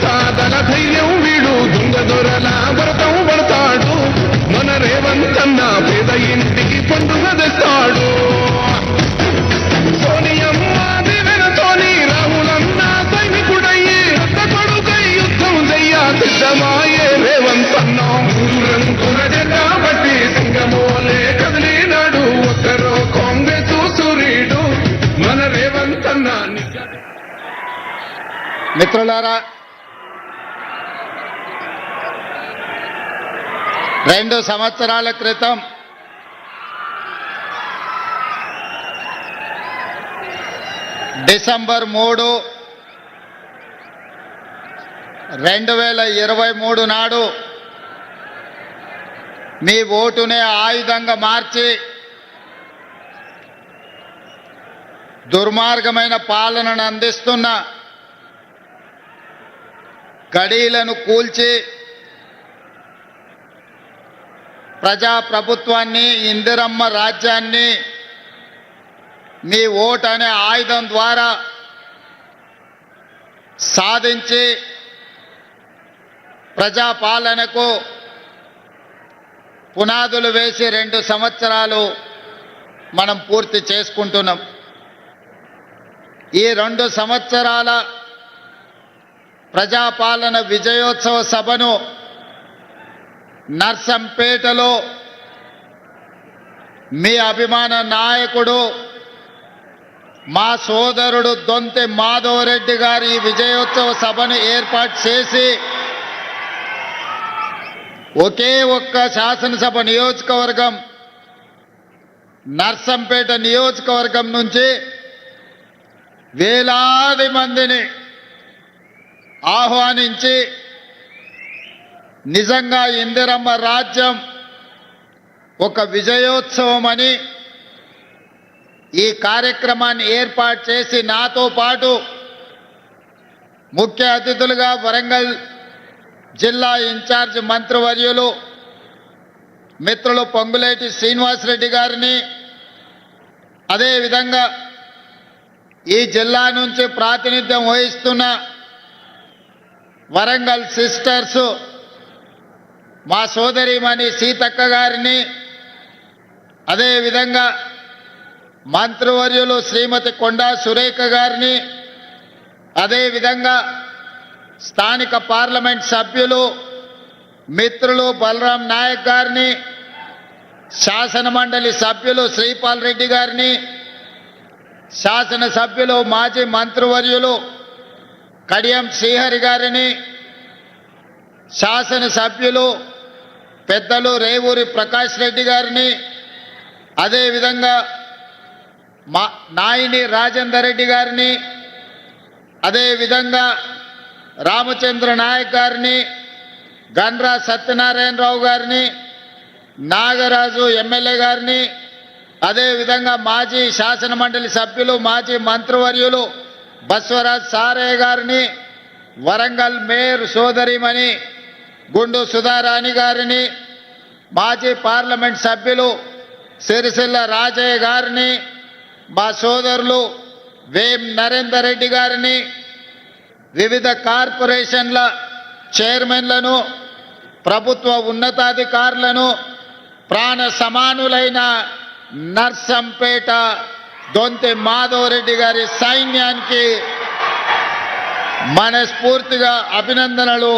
సాదల ధైర్యం వీడు దొంగ దొరల వ్రతం పడతాడు మన రేవంతన్న పేద ఇంటికి పండుగ తెస్తాడు సోనియమ్మ దివెనతోని రాహులన్న సైనికుడయ్యి రక్త కొడుకై యుద్ధం చెయ్య సిద్ధమాయే రేవంతన్న రంగుల జెండా బట్టి సింగమోలే కదిలినాడు ఒక్కరో కాంగ్రెస్ సూర్యుడు మన రేవంతన్న. మిత్రులారా, 2 సంవత్సరాల క్రితం డిసెంబర్ 3, 2023 నాడు మీ ఓటునే ఆయుధంగా మార్చి దుర్మార్గమైన పాలనను అందిస్తున్న గడీలను కూల్చి ప్రజాప్రభుత్వాన్ని ఇందిరమ్మ రాజ్యాన్ని మీ ఓటు అనే ఆయుధం ద్వారా సాధించి ప్రజాపాలనకు పునాదులు వేసి 2 సంవత్సరాలు మనం పూర్తి చేసుకుంటున్నాం. ఈ 2 సంవత్సరాల ప్రజాపాలన విజయోత్సవ సభను నర్సంపేటలో మీ అభిమాన నాయకుడు మా సోదరుడు దొంతి మాధవరెడ్డి గారు ఈ విజయోత్సవ సభను ఏర్పాటు చేసి ఒకే ఒక్క శాసనసభ నియోజకవర్గం నర్సంపేట నియోజకవర్గం నుంచి వేలాది మందిని ఆహ్వానించి నిజంగా ఇందిరమ్మ రాజ్యం ఒక విజయోత్సవం అని ఈ కార్యక్రమాన్ని ఏర్పాటు చేసి నాతో పాటు ముఖ్య అతిథులుగా వరంగల్ జిల్లా ఇన్ఛార్జ్ మంత్రివర్యులు మిత్రులు పొంగులేటి శ్రీనివాసరెడ్డి గారిని, అదేవిధంగా ఈ జిల్లా నుంచి ప్రాతినిధ్యం వహిస్తున్న వరంగల్ సిస్టర్స్ మా సోదరిమణి సీతక్క గారిని, అదేవిధంగా మంత్రివర్యులు శ్రీమతి కొండా సురేఖ గారిని, అదేవిధంగా స్థానిక పార్లమెంట్ సభ్యులు మిత్రులు బలరాం నాయక్ గారిని, శాసనమండలి సభ్యులు శ్రీపాల్ రెడ్డి గారిని, శాసనసభ్యులు మాజీ మంత్రివర్యులు కడియం శ్రీహరి గారిని, శాసనసభ్యులు పెద్దలు రేవూరి ప్రకాష్ రెడ్డి గారిని, అదేవిధంగా నాయిని రాజేందర్ రెడ్డి గారిని, అదేవిధంగా రామచంద్ర నాయక్ గారిని, గండ్రా సత్యనారాయణరావు గారిని, నాగరాజు ఎమ్మెల్యే గారిని, అదేవిధంగా మాజీ శాసనమండలి సభ్యులు మాజీ మంత్రివర్యులు బస్వరాజ్ సారయ్య గారిని, వరంగల్ మేయర్ సోదరిమణి గుండు సుధారాణి గారిని, మాజీ పార్లమెంట్ సభ్యులు సిరిసిల్ల రాజయ్య గారిని, మా సోదరులు వేం నరేందర్ రెడ్డి గారిని, వివిధ కార్పొరేషన్ల చైర్మన్లను, ప్రభుత్వ ఉన్నతాధికారులను, ప్రాణ సమానులైన నర్సంపేట దొంతి మాధవరెడ్డి గారి సైన్యానికి మనస్ఫూర్తిగా అభినందనలు,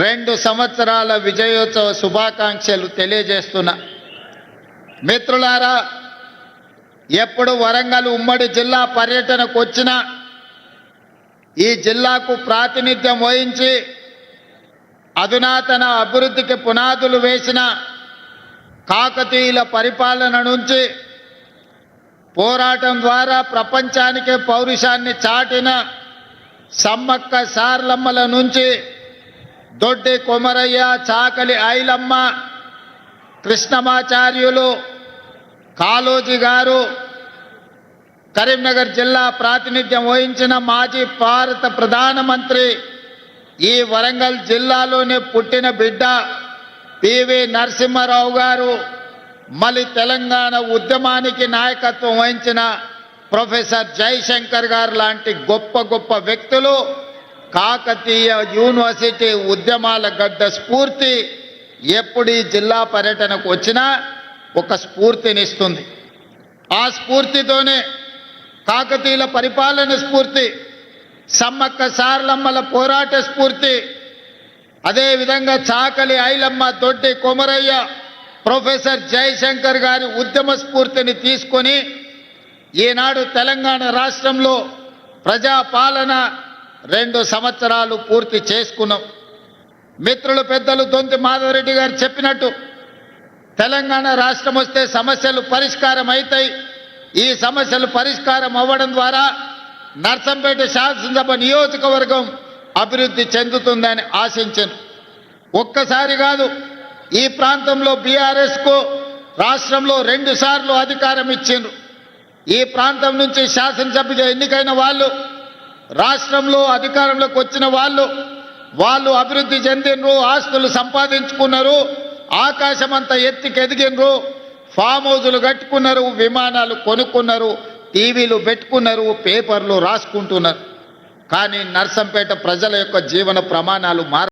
2 సంవత్సరాల విజయోత్సవ శుభాకాంక్షలు తెలియజేస్తున్నా. మిత్రులారా, ఎప్పుడు వరంగల్ ఉమ్మడి జిల్లా పర్యటనకు వచ్చినా ఈ జిల్లాకు ప్రాతినిధ్యం వహించి అధునాతన అభివృద్ధికి పునాదులు వేసిన కాకతీయుల పరిపాలన నుంచి పోరాటం ద్వారా ప్రపంచానికి పౌరుషాన్ని చాటిన సమ్మక్క సార్లమ్మల నుంచి దొడ్డి కొమరయ్య, చాకలి ఐలమ్మ, కృష్ణమాచార్యులు, కాళోజీ గారు, కరీంనగర్ జిల్లా ప్రాతినిధ్యం వహించిన మాజీ భారత ప్రధానమంత్రి, ఈ వరంగల్ జిల్లాలోనే పుట్టిన బిడ్డ పివి నరసింహారావు గారు, మళ్ళీ తెలంగాణ ఉద్యమానికి నాయకత్వం వహించిన ప్రొఫెసర్ జయశంకర్ గారు లాంటి గొప్ప గొప్ప వ్యక్తులు కాకతీయ యూనివర్సిటీ ఉద్యమాల గడ్డ స్ఫూర్తి ఎప్పుడు ఈ జిల్లా పర్యటనకు వచ్చినా ఒక స్ఫూర్తినిస్తుంది. ఆ స్ఫూర్తితోనే కాకతీయుల పరిపాలన స్ఫూర్తి, సమ్మక్క సారలమ్మల పోరాట స్ఫూర్తి, అదేవిధంగా చాకలి ఐలమ్మ, దొడ్డి కొమరయ్య, ప్రొఫెసర్ జయశంకర్ గారి ఉద్యమ స్ఫూర్తిని తీసుకొని ఈనాడు తెలంగాణ రాష్ట్రంలో ప్రజాపాలన 2 సంవత్సరాలు పూర్తి చేసుకున్నాం. మిత్రులు పెద్దలు దొంతి మాధవరెడ్డి గారు చెప్పినట్టు తెలంగాణ రాష్ట్రం వస్తే సమస్యలు పరిష్కారం అవుతాయి. ఈ సమస్యలు పరిష్కారం అవ్వడం ద్వారా నర్సంపేట శాసనసభ నియోజకవర్గం అభివృద్ధి చెందుతుందని ఆశించాను. ఒక్కసారి కాదు, ఈ ప్రాంతంలో బీఆర్ఎస్కు రాష్ట్రంలో 2 సార్లు అధికారం ఇచ్చిండ్రు. ఈ ప్రాంతం నుంచి శాసనసభ్యుగా ఎన్నికైన వాళ్ళు, రాష్ట్రంలో అధికారంలోకి వచ్చిన వాళ్ళు అభివృద్ధి చెందినరు, ఆస్తులు సంపాదించుకున్నారు, ఆకాశమంతా ఎత్తికెదిగినరు, ఫామ్ హౌజులు కట్టుకున్నారు, విమానాలు కొనుక్కున్నారు, టీవీలు పెట్టుకున్నారు, పేపర్లు రాసుకుంటున్నారు. కానీ నర్సంపేట ప్రజల యొక్క జీవన ప్రమాణాలు